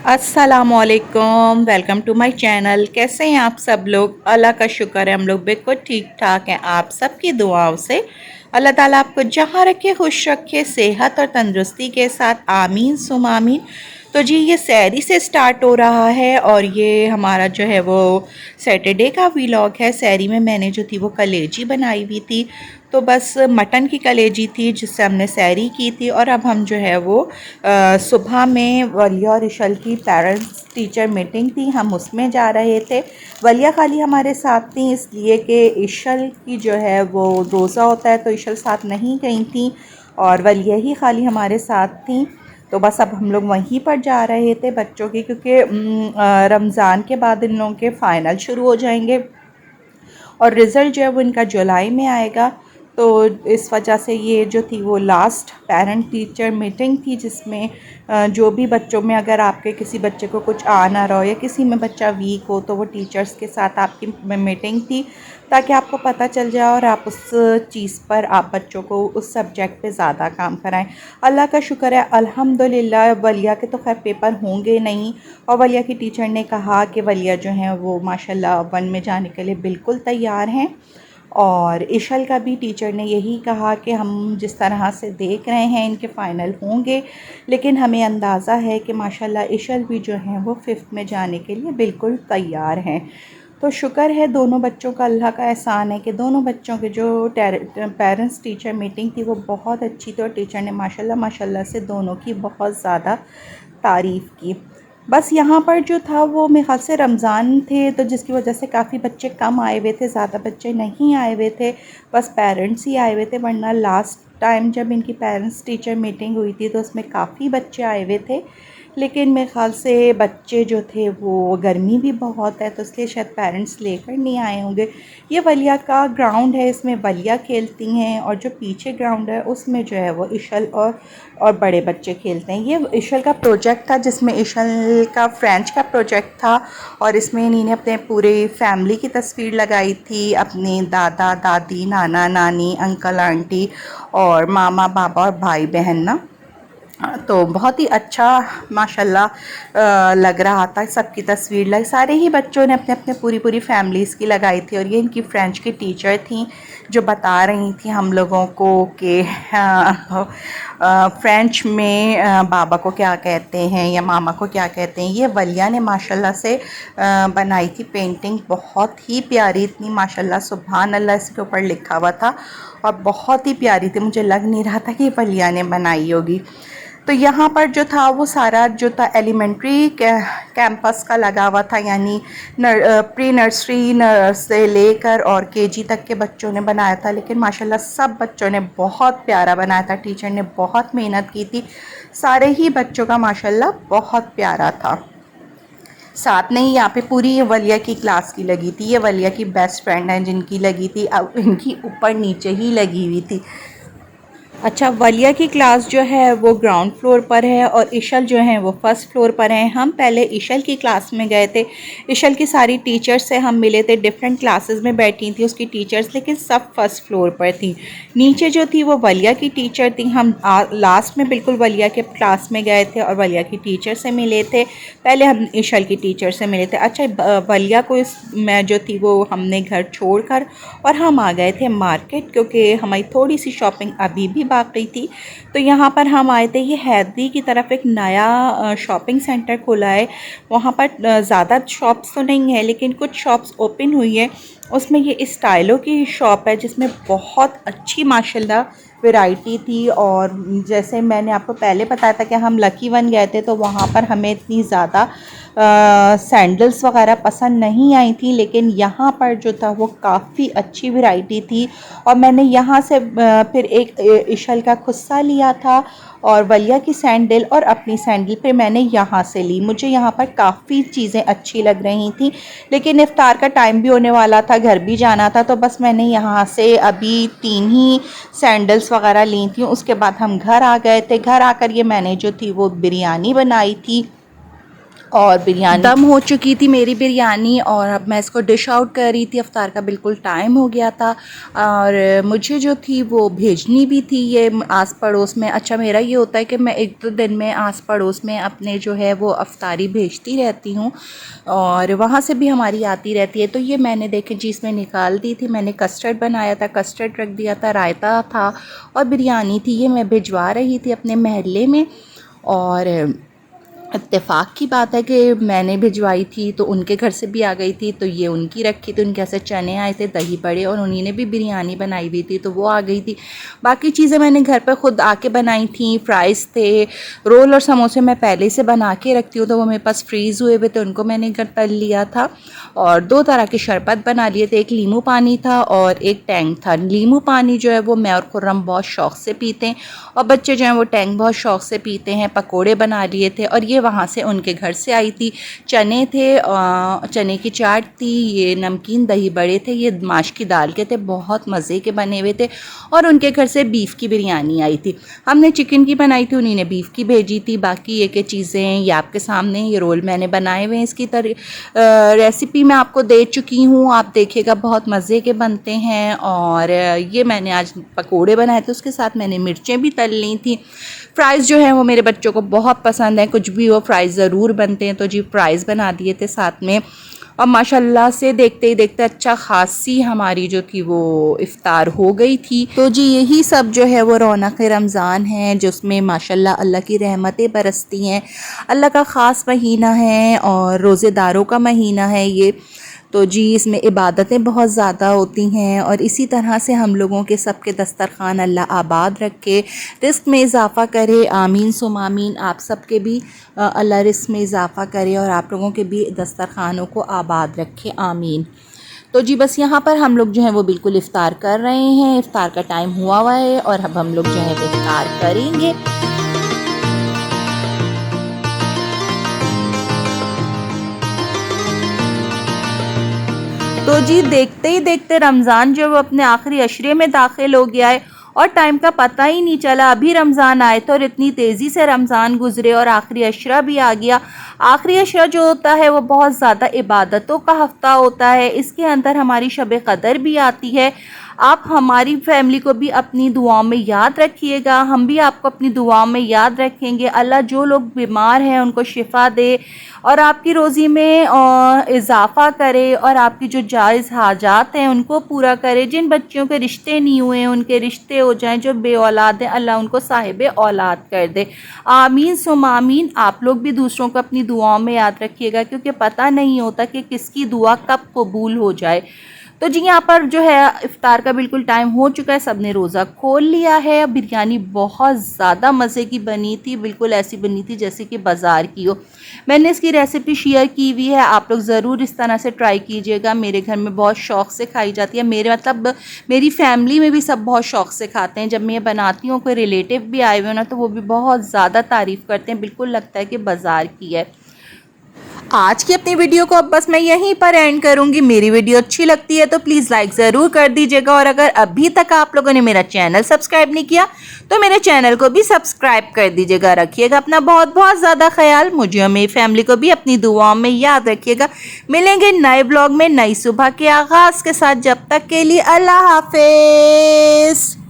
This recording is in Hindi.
अस्सलामुअलैकुम, वेलकम टू माय चैनल। कैसे हैं आप सब लोग? अल्लाह का शुक्र है हम लोग बिल्कुल ठीक ठाक हैं। आप सबकी दुआओं से अल्लाह ताला आपको जहाँ रखे खुश रखे, सेहत और तंदुरुस्ती के साथ। आमीन सुम आमीन। तो जी ये सैरी से स्टार्ट हो रहा है और ये हमारा जो है वो सैटरडे का व्लॉग है। सैरी में मैंने जो थी वो कलेजी बनाई हुई थी, तो बस मटन की कलेजी थी जिससे हमने सैरी की थी। और अब हम जो है वो सुबह में वलिया और इशल की पेरेंट्स टीचर मीटिंग थी, हम उसमें जा रहे थे। वलिया खाली हमारे साथ थी इसलिए कि इशल की जो है वो रोज़ा होता है, तो इशल साथ नहीं गई थी और वलिया ही खाली हमारे साथ थी। तो बस अब हम लोग वहीं पर जा रहे थे बच्चों के, क्योंकि रमज़ान के बाद इन लोगों के फ़ाइनल शुरू हो जाएंगे और रिज़ल्ट जो है वो इनका जुलाई में आएगा। तो इस वजह से ये जो थी वो लास्ट पेरेंट टीचर मीटिंग थी, जिसमें जो भी बच्चों में अगर आपके किसी बच्चे को कुछ आ ना रहा हो या किसी में बच्चा वीक हो तो वो टीचर्स के साथ आपकी मीटिंग थी, ताकि आपको पता चल जाए और आप उस चीज़ पर आप बच्चों को उस सब्जेक्ट पे ज़्यादा काम कराएं। अल्लाह का शुक्र है अल्हम्दुलिल्लाह, वलिया के तो खैर पेपर होंगे नहीं और वलिया की टीचर ने कहा कि वलिया जो हैं वो माशाल्लाह वन में जाने के लिए बिल्कुल तैयार हैं। और इशल का भी टीचर ने यही कहा कि हम जिस तरह से देख रहे हैं इनके फ़ाइनल होंगे, लेकिन हमें अंदाज़ा है कि माशाल्लाह इशल भी जो हैं वो 5th में जाने के लिए बिल्कुल तैयार हैं। तो शुक्र है दोनों बच्चों का, अल्लाह का एहसान है कि दोनों बच्चों के जो पेरेंट्स टीचर मीटिंग थी वो बहुत अच्छी थी और टीचर ने माशाल्लाह माशाल्लाह से दोनों की बहुत ज़्यादा तारीफ़ की। बस यहाँ पर जो था वो मेरे ख़्याल से रमज़ान थे, तो जिसकी वजह से काफ़ी बच्चे कम आए हुए थे, ज़्यादा बच्चे नहीं आए हुए थे, बस पेरेंट्स ही आए हुए थे। वरना लास्ट टाइम जब इनकी पेरेंट्स टीचर मीटिंग हुई थी तो उसमें काफ़ी बच्चे आए हुए थे, लेकिन मेरे ख़्याल से बच्चे जो थे वो गर्मी भी बहुत है तो इसलिए शायद पेरेंट्स लेकर नहीं आए होंगे। ये वलिया का ग्राउंड है, इसमें वलिया खेलती हैं और जो पीछे ग्राउंड है उसमें जो है वो इशल और बड़े बच्चे खेलते हैं। ये इशल का प्रोजेक्ट था जिसमें इशल का फ्रेंच का प्रोजेक्ट था और इसमें इन्होंने अपने पूरे फैमिली की तस्वीर लगाई थी, अपने दादा दादी, नाना नानी, अंकल आंटी और मामा बाबा और भाई बहन ना। तो बहुत ही अच्छा माशाल्लाह लग रहा था, सबकी तस्वीर लग सारे ही बच्चों ने अपने अपने पूरी पूरी फैमिलीज़ की लगाई थी। और ये इनकी फ्रेंच की टीचर थी जो बता रही थी हम लोगों को कि फ्रेंच में बाबा को क्या कहते हैं या मामा को क्या कहते हैं। ये वलिया ने माशाल्लाह से बनाई थी पेंटिंग, बहुत ही प्यारी, इतनी माशाल्लाह सुभान अल्लाह इसके ऊपर लिखा हुआ था और बहुत ही प्यारी थी। मुझे लग नहीं रहा था कि वलिया ने बनाई होगी। तो यहाँ पर जो था वो सारा जो था एलिमेंट्री कैंपस का लगा हुआ था, यानी प्री नर्सरी से लेकर और केजी तक के बच्चों ने बनाया था। लेकिन माशाल्लाह सब बच्चों ने बहुत प्यारा बनाया था, टीचर ने बहुत मेहनत की थी, सारे ही बच्चों का माशाल्लाह बहुत प्यारा था। साथ में ही यहाँ पे पूरी वलिया की क्लास की लगी थी, ये वलिया की बेस्ट फ्रेंड हैं जिनकी लगी थी, अब इनकी ऊपर नीचे ही लगी हुई थी। अच्छा, वलिया की क्लास जो है वो ग्राउंड फ्लोर पर है और इशल जो है वो फर्स्ट फ्लोर पर हैं। हम पहले इशल की क्लास में गए थे, इशल की सारी टीचर्स से हम मिले थे, डिफरेंट क्लासेस में बैठी थी उसकी टीचर्स, लेकिन सब फर्स्ट फ्लोर पर थी। नीचे जो थी वो वलिया की टीचर थी। हम लास्ट में बिल्कुल वलिया के क्लास में गए थे और वलिया की टीचर से मिले थे, पहले हम इशल की टीचर से मिले थे। अच्छा, वलिया को इस मैं जो थी वो हमने घर छोड़कर और हम आ गए थे मार्केट, क्योंकि हमारी थोड़ी सी शॉपिंग अभी भी बाकी थी। तो यहाँ पर हम आए थे, ये हैदरी की तरफ एक नया शॉपिंग सेंटर खुला है, वहाँ पर ज़्यादा शॉप्स तो नहीं है लेकिन कुछ शॉप्स ओपन हुई है। उसमें ये स्टाइलों की शॉप है जिसमें बहुत अच्छी माशाल्लाह वैरायटी थी। और जैसे मैंने आपको पहले बताया था कि हम लकी वन गए थे तो वहाँ पर हमें इतनी ज़्यादा सैंडल्स वगैरह पसंद नहीं आई थी, लेकिन यहाँ पर जो था वो काफ़ी अच्छी वैरायटी थी। और मैंने यहाँ से फिर एक इशल का खुस्सा लिया था और वलिया की सैंडल और अपनी सैंडल फिर मैंने यहाँ से ली। मुझे यहाँ पर काफ़ी चीज़ें अच्छी लग रही थी, लेकिन इफ्तार का टाइम भी होने वाला था, घर भी जाना था, तो बस मैंने यहाँ से अभी 3 ही सैंडल्स वगैरह ली थी। उसके बाद हम घर आ गए थे। घर आकर ये मैंने जो थी वो बिरयानी बनाई थी और बिरयानी दम हो चुकी थी मेरी बिरयानी, और अब मैं इसको डिश आउट कर रही थी। इफ्तार का बिल्कुल टाइम हो गया था और मुझे जो थी वो भेजनी भी थी ये आस पड़ोस में। अच्छा, मेरा ये होता है कि मैं एक दो दिन में आस पड़ोस में अपने जो है वो अफ्तारी भेजती रहती हूँ और वहाँ से भी हमारी आती रहती है। तो ये मैंने देखे जी इसमें निकाल दी थी। मैंने कस्टर्ड बनाया था, कस्टर्ड रख दिया था, रायता था और बिरयानी थी। ये मैं भिजवा रही थी अपने महल्ले में, और इत्तेफाक की बात है कि मैंने भिजवाई थी तो उनके घर से भी आ गई थी, तो ये उनकी रखी थी। उनके ऐसे चने आए थे, दही बड़े, और उन्हीं ने भी बिरयानी बनाई हुई थी तो वो आ गई थी। बाकी चीज़ें मैंने घर पर ख़ुद आके बनाई थी। फ्राइज़ थे, रोल और समोसे मैं पहले से बना के रखती हूँ तो वो मेरे पास फ्रीज़ हुए हुए थे, उनको मैंने घर तल लिया था। और 2 तरह के शरबत बना लिए थे, एक लीमू पानी था और एक टैंग था। लीमू पानी जो है वो मैं और खुर्रम बहुत शौक़ से पीते हैं और बच्चे जो हैं वो टैंग बहुत शौक़ से पीते हैं। पकोड़े बना लिए थे और ये वहाँ से उनके घर से आई थी। चने थे, चने की चाट थी, ये नमकीन दही बड़े थे, ये माश की दाल के थे, बहुत मज़े के बने हुए थे। और उनके घर से बीफ़ की बिरयानी आई थी। हमने चिकन की बनाई थी, उन्हीं ने बीफ़ की भेजी थी। बाकी ये चीज़ें ये आपके सामने, ये रोल मैंने बनाए हुए हैं। इसकी रेसिपी मैं आपको दे चुकी हूँ, आप देखिएगा, बहुत मज़े के बनते हैं। और ये मैंने आज पकोड़े बनाए थे, उसके साथ मैंने मिर्चें भी तल ली थी। फ़्राइज़ जो हैं वो मेरे बच्चों को बहुत पसंद है, कुछ भी हो फ़्राइज़ ज़रूर बनते हैं, तो जी फ़्राइज़ बना दिए थे साथ में। और माशाल्लाह से देखते ही देखते अच्छा खासी हमारी जो थी वो इफ़्तार हो गई थी। तो जी यही सब जो है वो रौनक रमज़ान है, जिसमें माशाल्लाह अल्लाह की रहमतें बरसती हैं। अल्लाह का ख़ास महीना है और रोज़ेदारों का महीना है ये। तो जी इसमें इबादतें बहुत ज़्यादा होती हैं और इसी तरह से हम लोगों के सबके दस्तरखान अल्लाह आबाद रखे, रिस्क में इजाफ़ा करे। आमीन सुम आमीन। आप सबके भी अल्लाह रिस्क में इजाफ़ा करे और आप लोगों के भी दस्तरखानों को आबाद रखे, आमीन। तो जी बस यहाँ पर हम लोग जो है वो बिल्कुल इफ़्तार कर रहे हैं। इफ़्तार का टाइम हुआ है और अब हम लोग जो है वो इफ़्तार करेंगे। तो जी देखते ही देखते रमज़ान जो वो अपने आखिरी अशरे में दाखिल हो गया है और टाइम का पता ही नहीं चला। अभी रमज़ान आए थे और इतनी तेज़ी से रमज़ान गुज़रे और आखिरी अशरा भी आ गया। आखिरी अशरा जो होता है वो बहुत ज़्यादा इबादतों का हफ़्ता होता है। इसके अंदर हमारी शब क़दर भी आती है। आप हमारी फैमिली को भी अपनी दुआओं में याद रखिएगा, हम भी आपको अपनी दुआओं में याद रखेंगे। अल्लाह जो लोग बीमार हैं उनको शिफ़ा दे और आपकी रोज़ी में इजाफ़ा करे और आपकी जो जायज़ हाजात हैं उनको पूरा करे। जिन बच्चियों के रिश्ते नहीं हुए हैं उनके रिश्ते हो जाएं, जो बे औलाद हैं अल्लाह उनको साहिब औलाद कर दे, आमीन सुम आमीन। आप लोग भी दूसरों को अपनी दुआओं में याद रखिएगा, क्योंकि पता नहीं होता कि किसकी दुआ कब कबूल हो जाए। तो जी यहाँ पर जो है इफ़्तार का बिल्कुल टाइम हो चुका है, सब ने रोज़ा खोल लिया है। बिरयानी बहुत ज़्यादा मज़े की बनी थी, बिल्कुल ऐसी बनी थी जैसे कि बाज़ार की हो। मैंने इसकी रेसिपी शेयर की हुई है, आप लोग ज़रूर इस तरह से ट्राई कीजिएगा। मेरे घर में बहुत शौक़ से खाई जाती है, मेरी फैमिली में भी सब बहुत शौक़ से खाते हैं। जब मैं ये बनाती हूँ, कोई रिलेटिव भी आए हुए हो ना, तो वो भी बहुत ज़्यादा तारीफ़ करते हैं, बिल्कुल लगता है कि बाज़ार की है। आज की अपनी वीडियो को अब बस मैं यहीं पर एंड करूंगी। मेरी वीडियो अच्छी लगती है तो प्लीज़ लाइक ज़रूर कर दीजिएगा, और अगर अभी तक आप लोगों ने मेरा चैनल सब्सक्राइब नहीं किया तो मेरे चैनल को भी सब्सक्राइब कर दीजिएगा। रखिएगा अपना बहुत बहुत ज़्यादा ख्याल, मुझे और मेरी फैमिली को भी अपनी दुआओं में याद रखिएगा। मिलेंगे नए ब्लॉग में नई सुबह के आगाज़ के साथ। जब तक के लिए अल्लाह हाफिज़।